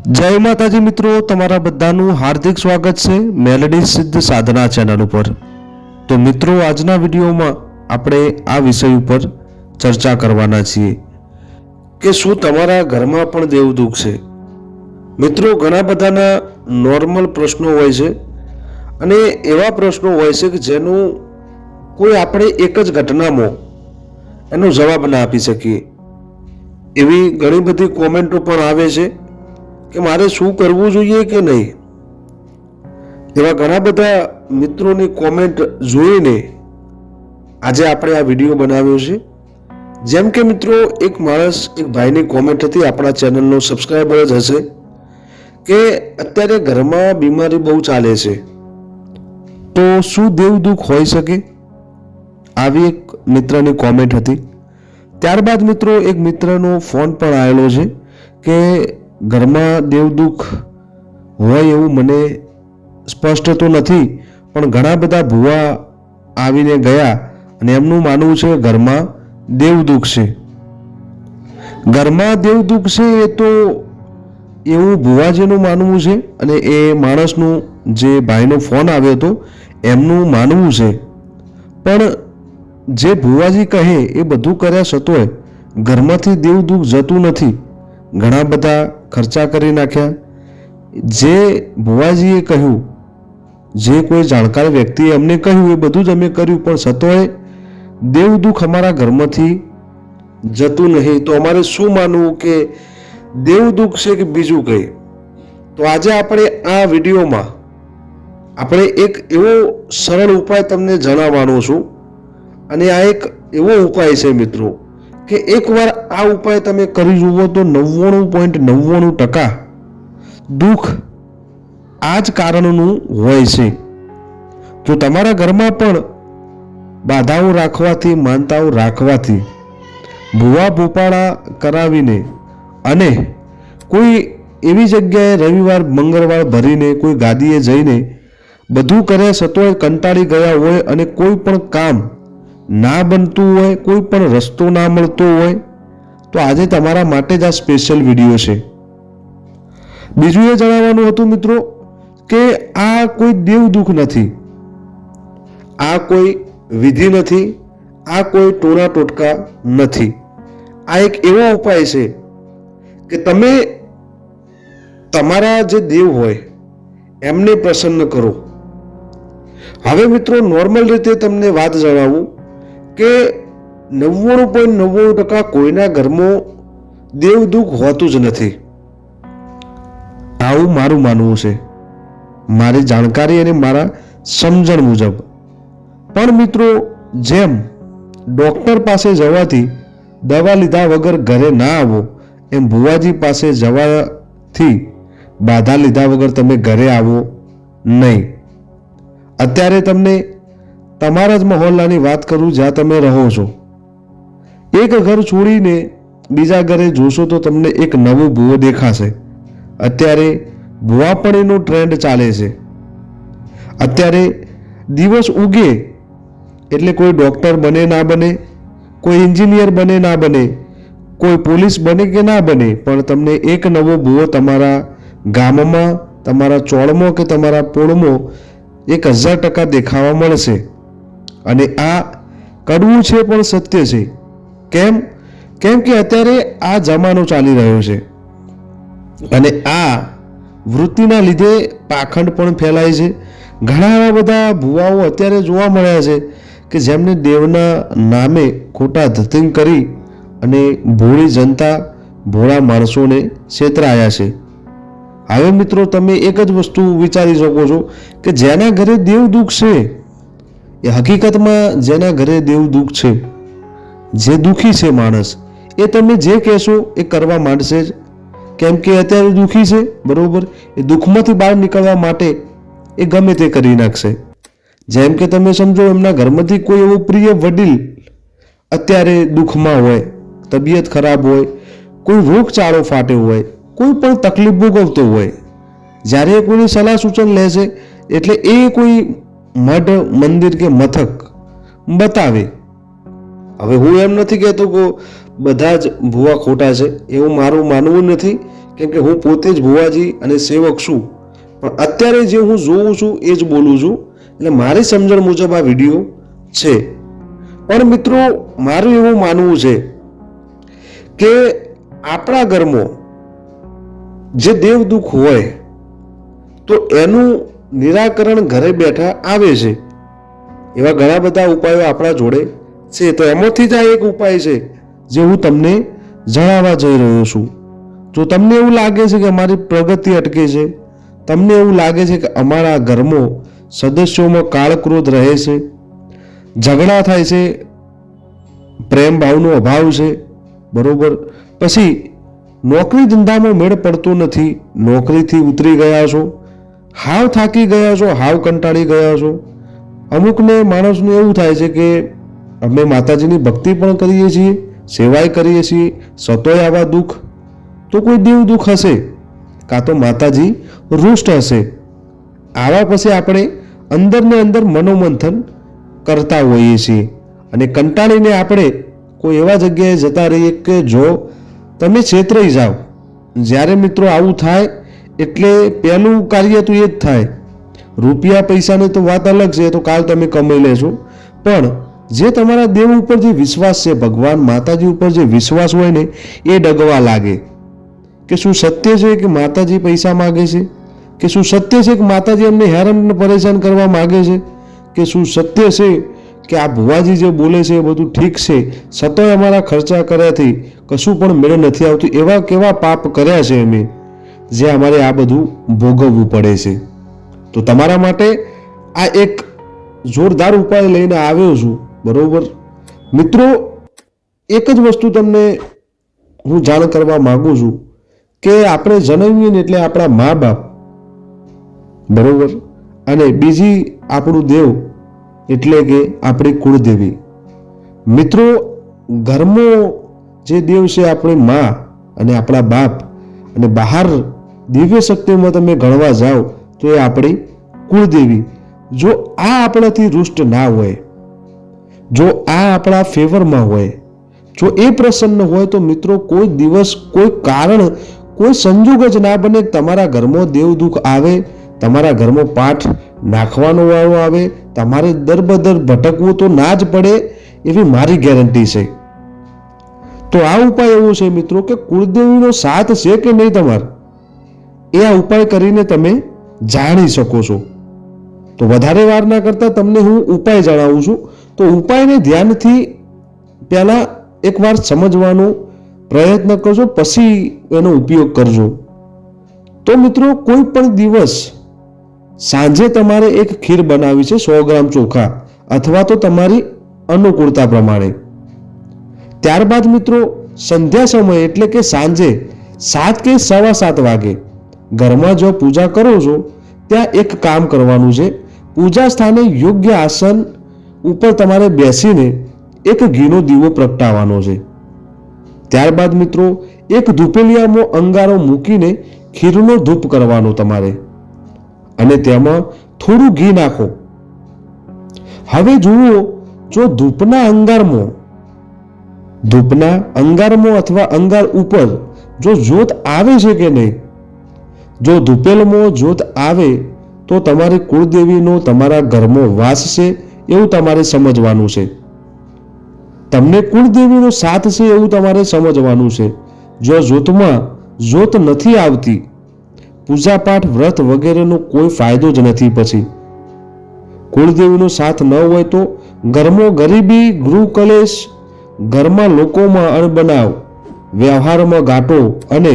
જય માતાજી મિત્રો, તમારા બધાનું હાર્દિક સ્વાગત છે મેલેડી સિદ્ધ સાધના ચેનલ ઉપર। તો મિત્રો, આજના વિડીયોમાં આપણે આ વિષય ઉપર ચર્ચા કરવાના છીએ કે શું તમારા ઘરમાં પણ દેવદૂત છે। મિત્રો, ઘણા બધાના નોર્મલ પ્રશ્નો હોય છે અને એવા પ્રશ્નો હોય છે કે જેનું કોઈ આપણે એક જ ઘટનામાં એનો જવાબ ના આપી શકીએ। એવી ઘણી બધી કોમેન્ટો પણ આવે છે કે મારે શું કરવું જોઈએ કે નહીં। એવા ઘણા બધા મિત્રોની કોમેન્ટ જોઈને આજે આપણે આ વિડીયો બનાવ્યો છે। જેમ કે મિત્રો, એક માણસ, એક ભાઈની કોમેન્ટ હતી, આપણા ચેનલનો સબસ્ક્રાઈબર જ હશે, કે અત્યારે ઘરમાં બીમારી બહુ ચાલે છે, તો શું દેવદૂત હોઈ શકે? આવી એક મિત્રની કોમેન્ટ હતી। ત્યારબાદ મિત્રો, એક મિત્રનો ફોન પણ આવેલો છે કે ઘરમાં દેવદૂત હોય એવું મને સ્પષ્ટ તો નથી, પણ ઘણા બધા ભૂવા આવીને ગયા અને એમનું માનવું છે ઘરમાં દેવદૂત છે। ઘરમાં દેવદૂત છે એ તો એવું ભુવાજીનું માનવું છે અને એ માણસનું, જે ભાઈનો ફોન આવ્યો હતો, એમનું માનવું છે। પણ જે ભુવાજી કહે એ બધું કર્યા છતાંય ઘરમાંથી દેવદૂત જતું નથી। ઘણા બધા ખર્ચા કરી નાખ્યા, જે ભુવાજીએ કહ્યું, જે કોઈ જાણકાર વ્યક્તિએ અમને કહ્યું, એ બધું જ અમે કર્યું, પણ છતાંય દેવદૂત અમારા ઘરમાંથી જતું નહીં। તો અમારે શું માનવું, કે દેવદૂત છે કે બીજું કંઈ? તો આજે આપણે આ વિડીયોમાં આપણે એક એવો સરળ ઉપાય તમને જણાવવાનો છું, અને આ એક એવો ઉપાય છે મિત્રો કે એકવાર આ ઉપાય તમે કરી જુઓ તો 99.99% દુઃખ આ જ કારણનું હોય છે। તો તમારા ઘરમાં પણ બાધાઓ રાખવાથી, માનતાઓ રાખવાથી, ભૂવા ભોપાળા કરાવીને અને કોઈ એવી જગ્યાએ રવિવાર મંગળવાર ભરીને કોઈ ગાદીએ જઈને બધું કર્યા છતાંય કંટાળી ગયા હોય અને કોઈ પણ કામ ના બનતું હોય, કોઈ પણ રસ્તો ના મળતો હોય, તો આજે તમારા માટે જ આ સ્પેશિયલ વિડીયો છે। બીજું એ જણાવવાનું હતું મિત્રો કે આ કોઈ દેવદૂત નથી, આ કોઈ વિધિ નથી, આ કોઈ ટોણા ટોટકા નથી। આ એક એવો ઉપાય છે કે તમે તમારા જે દેવ હોય એમને પ્રસન્ન કરો। હવે મિત્રો, નોર્મલ રીતે તમને વાત જણાવું કે 99.99% કોઈના ઘરમાં દેવદૂત હોતું જ નથી, આવું મારું માનવું છે, મારી જાણકારી અને મારા સમજણ મુજબ। પણ મિત્રો, જેમ ડૉક્ટર પાસે જવાથી દવા લીધા વગર ઘરે ના આવો, એમ ભુવાજી પાસે જવાથી બાધા લીધા વગર તમે ઘરે આવો નહીં। અત્યારે તમને તમારા જ મહોલ્લાની વાત કરું, જ્યાં તમે રહો છો, એક ઘર છોડીને બીજા ઘરે જોશો તો તમને એક નવો ભૂવો દેખાશે। અત્યારે ભુવાપણીનો ટ્રેન્ડ ચાલે છે। અત્યારે દિવસ ઉગે એટલે કોઈ ડૉક્ટર બને ના બને, કોઈ એન્જિનિયર બને ના બને, કોઈ પોલીસ બને કે ના બને, પણ તમને એક નવો ભૂવો તમારા ગામમાં, તમારા ચોળમાં કે તમારા પોળમાં 1000% દેખાવા મળશે। અને આ કડવું છે પણ સત્ય છે। કેમ કે અત્યારે આ જમાનો ચાલી રહ્યો છે અને આ વૃત્તિના લીધે પાખંડ પણ ફેલાય છે। ઘણા એવા બધા ભુવાઓ અત્યારે જોવા મળ્યા છે કે જેમને દેવના નામે ખોટા ધતિંગ કરી અને ભોળી જનતા, ભોળા માણસોને છેતરાયા છે। હવે મિત્રો, તમે એક જ વસ્તુ વિચારી શકો છો કે જેના ઘરે દેવદૂત છે, એ હકીકતમાં જેના ઘરે દેવદૂત છે, જે દુઃખી છે માણસ, એ તમે જે કહેશો એ કરવા માંડશે જ। કેમ કે અત્યારે દુઃખી છે, બરોબર, એ દુઃખમાંથી બહાર નીકળવા માટે એ ગમે તે કરી નાખશે। જેમ કે તમે સમજો, એમના ઘરમાંથી કોઈ એવો પ્રિય વડીલ અત્યારે દુઃખમાં હોય, તબિયત ખરાબ હોય, કોઈ રોગચાળો ફાટ્યો હોય, કોઈ પણ તકલીફ ભોગવતો હોય, જ્યારે કોઈની સલાહ સૂચન લેશે એટલે એ કોઈ મઠ, મંદિર કે મથક બતાવે। હવે હું એમ નથી કહેતો કે બધા જ ભુવા ખોટા છે, એવું મારું માનવું નથી કેમ કે હું પોતે જ ભુવાજી અને સેવક છું, પણ અત્યારે જે હું જોઉં છું એ જ બોલું છું, એટલે મારી સમજણ મુજબ આ વિડીયો છે. પણ મિત્રો, મારું એવું માનવું છે કે આપણા ઘરમાં જે દેવ દુઃખ હોય તો એનું નિરાકરણ ઘરે બેઠા આવે છે. એવા ઘણા બધા ઉપાયો આપણા જોડે છે. તો એમાંથી જ આ એક ઉપાય છે જે હું તમને જણાવવા જઈ રહ્યો છું. જો તમને એવું લાગે છે કે અમારી પ્રગતિ અટકે છે, તમને એવું લાગે છે કે અમારા ઘરમાં સદસ્યોમાં કાળ ક્રોધ રહે છે, ઝઘડા થાય છે, પ્રેમ ભાવનો અભાવ છે, બરોબર, પછી નોકરી ધંધામાં મેળ પડતો નથી, નોકરીથી ઉતરી ગયા છો, હાવ થાકી ગયા છો, હાવ કંટાળી ગયા છો. અમુકને માણસને એવું થાય છે કે અમે માતાજીની ભક્તિ પણ કરીએ છીએ, સેવાય કરીએ છીએ, સતોય આવા દુઃખ, તો કોઈ દેવ દુઃખ હશે, કાં તો માતાજી રૂષ્ટ હશે. આવા પછી આપણે અંદરને અંદર મનોમંથન કરતા હોઈએ છીએ અને કંટાળીને આપણે કોઈ એવા જગ્યાએ જતા રહીએ કે જો તમે છેતરાઈ જાઓ. જ્યારે મિત્રો આવું થાય એટલે પહેલું કાર્ય તો એ જ થાય. રૂપિયા પૈસાની તો વાત અલગ છે, તો કાલ તમે કમાઈ લેશો, પણ જે તમારા દેવ ઉપર જે વિશ્વાસ છે, ભગવાન માતાજી ઉપર જે વિશ્વાસ હોય ને, એ ડગવા લાગે કે શું સત્ય છે કે માતાજી પૈસા માગે છે, કે શું સત્ય છે કે માતાજી અમને હેરાન પરેશાન કરવા માગે છે, કે શું સત્ય છે કે આ ભુવાજી જે બોલે છે એ બધું ઠીક છે, સતોય અમારા ખર્ચા કર્યાથી કશું પણ મેળ નથી આવતું. એવા કેવા પાપ કર્યા છે અમે જે અમારે આ બધું ભોગવવું પડે છે. તો તમારા માટે આ એક જોરદાર ઉપાય લઈને આવ્યો છું, બરોબર મિત્રો. એક જ વસ્તુ તમને હું જાણ કરવા માંગુ છું કે આપણે જન્મીએ ને એટલે આપણા મા બાપ, બરોબર, અને બીજી આપણું દેવ એટલે કે આપણી કુળદેવી. મિત્રો, ઘરમાં જે દેવ છે આપણી મા અને આપણા બાપ, અને બહાર દિવ્ય શક્તિમાં તમે ગણવા જાઓ તો એ આપણી કુળદેવી. જો આ આપણાથી રૂષ્ટ ના હોય, જો આ આપણા ફેવરમાં હોય, જો એ પ્રસન્ન હોય, તો મિત્રો કોઈ દિવસ, કોઈ કારણ, કોઈ સંજોગ જ ના બને તમારા ઘરમાં દેવ દુઃખ આવે, તમારા ઘરમાં પાઠ નાખવાનો વાળો આવે, તમારે દરબદર ભટકવું તો ના જ પડે, એવી મારી ગેરંટી છે. તો આ ઉપાય એવો છે મિત્રો કે કુળદેવીનો સાથ છે કે નહીં તમારે, એ આ ઉપાય કરીને તમે જાણી શકો છો. તો વધારે વાર ના કરતા તમને હું ઉપાય જણાવું છું. તો ઉપાયને ધ્યાનથી પહેલા એકવાર સમજવાનો પ્રયત્ન કરજો, પછી એનો ઉપયોગ કરજો. તો મિત્રો, કોઈ પણ દિવસ સાંજે તમારે એક ખીર બનાવી છે 100 ગ્રામ ચોખા, અથવા તો તમારી અનુકૂળતા પ્રમાણે. ત્યારબાદ મિત્રો સંધ્યા સમય એટલે કે સાંજે 7 કે 7:15 વાગે ઘરમાં જો પૂજા કરો છો ત્યાં એક કામ કરવાનું છે. પૂજા સ્થાને યોગ્ય આસન ઉપર તમારે બેસીને એક ઘીનો દીવો પ્રગટાવવાનો છે. ત્યારબાદ મિત્રો એક ધૂપેલિયામાં અંગારો મૂકીને ખીરનો ધૂપ કરવાનો તમારે, અને તેમાં થોડું ઘી નાખો. હવે જુઓ, જો ધૂપના અંગારમાં અથવા અંગાર ઉપર જો જ્યોત આવે છે કે નહીં. જો ધૂપેલમાં જ્યોત આવે તો તમારી કુળદેવીનો તમારા ઘરમાં વાસ છે એવું તમારે સમજવાનું છે. તમને કુળદેવીનો સાથ છે એવું તમારે સમજવાનું છે. જો જ્યોતમાં જ્યોત નથી આવતી, પૂજાપાઠ વ્રત વગેરેનો કોઈ ફાયદો જ નથી. પછી કુળદેવીનો સાથ ન હોય તો ઘરમાં ગરીબી, ગૃહ કલેશ, ઘરમાં લોકોમાં અણબનાવ, વ્યવહારમાં ગાંઠો અને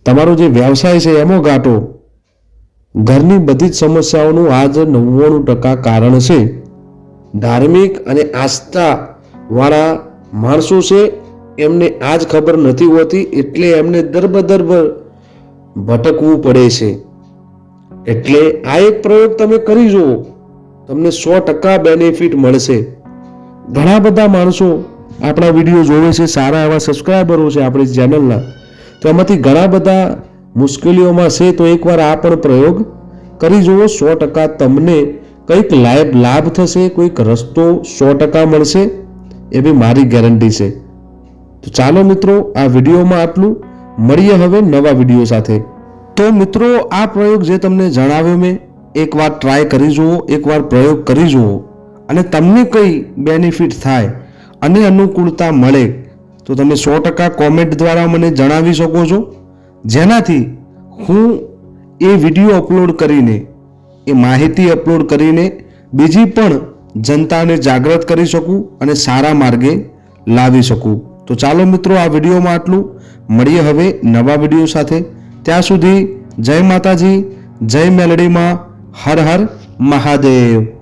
તમારો જે વ્યવસાય છે એમાં ગાંઠો, ઘરની બધી જ સમસ્યાઓનું આજ 99% કારણ છે. ધાર્મિક અને આસ્થા વાળા માણસો છે, એમને આજ ખબર નથી હોતી, એટલે એમને દરબદર ભટકવું પડે છે. એટલે આ એક પ્રયોગ તમે કરી જુઓ, તમને 100% બેનિફિટ મળશે. ઘણા બધા માણસો આપણા વિડીયો જોવે છે, સારા એવા સબસ્ક્રાઈબરો છે આપણી ચેનલના, તો એમાંથી ઘણા બધા મુશ્કેલીઓમાં છે. તો એકવાર આ પણ પ્રયોગ કરી જુઓ, 100% તમને કંઈક લાભ થશે, કોઈક રસ્તો 100% મળશે, એવી મારી ગેરંટી છે. તો ચાલો મિત્રો, આ વિડીયોમાં આટલું. મળીએ હવે નવા વિડીયો સાથે. તો મિત્રો, આ પ્રયોગ જે તમને જણાવ્યો મેં, એકવાર ટ્રાય કરી જુઓ, એકવાર પ્રયોગ કરી જુઓ અને તમને કઈ બેનિફિટ થાય અને અનુકૂળતા મળે તો તમે 100% કોમેન્ટ દ્વારા મને જણાવી શકો છો, જેનાથી હું એ વિડીયો અપલોડ કરીને, એ માહિતી અપલોડ કરીને બીજી પણ જનતાને જાગૃત કરી શકું અને સારા માર્ગે લાવી શકું. તો ચાલો મિત્રો, આ વિડીયોમાં આટલું. મળીએ હવે નવા વિડીયો સાથે. ત્યાં સુધી જય માતાજી, જય મેલડીમાં, હર હર મહાદેવ.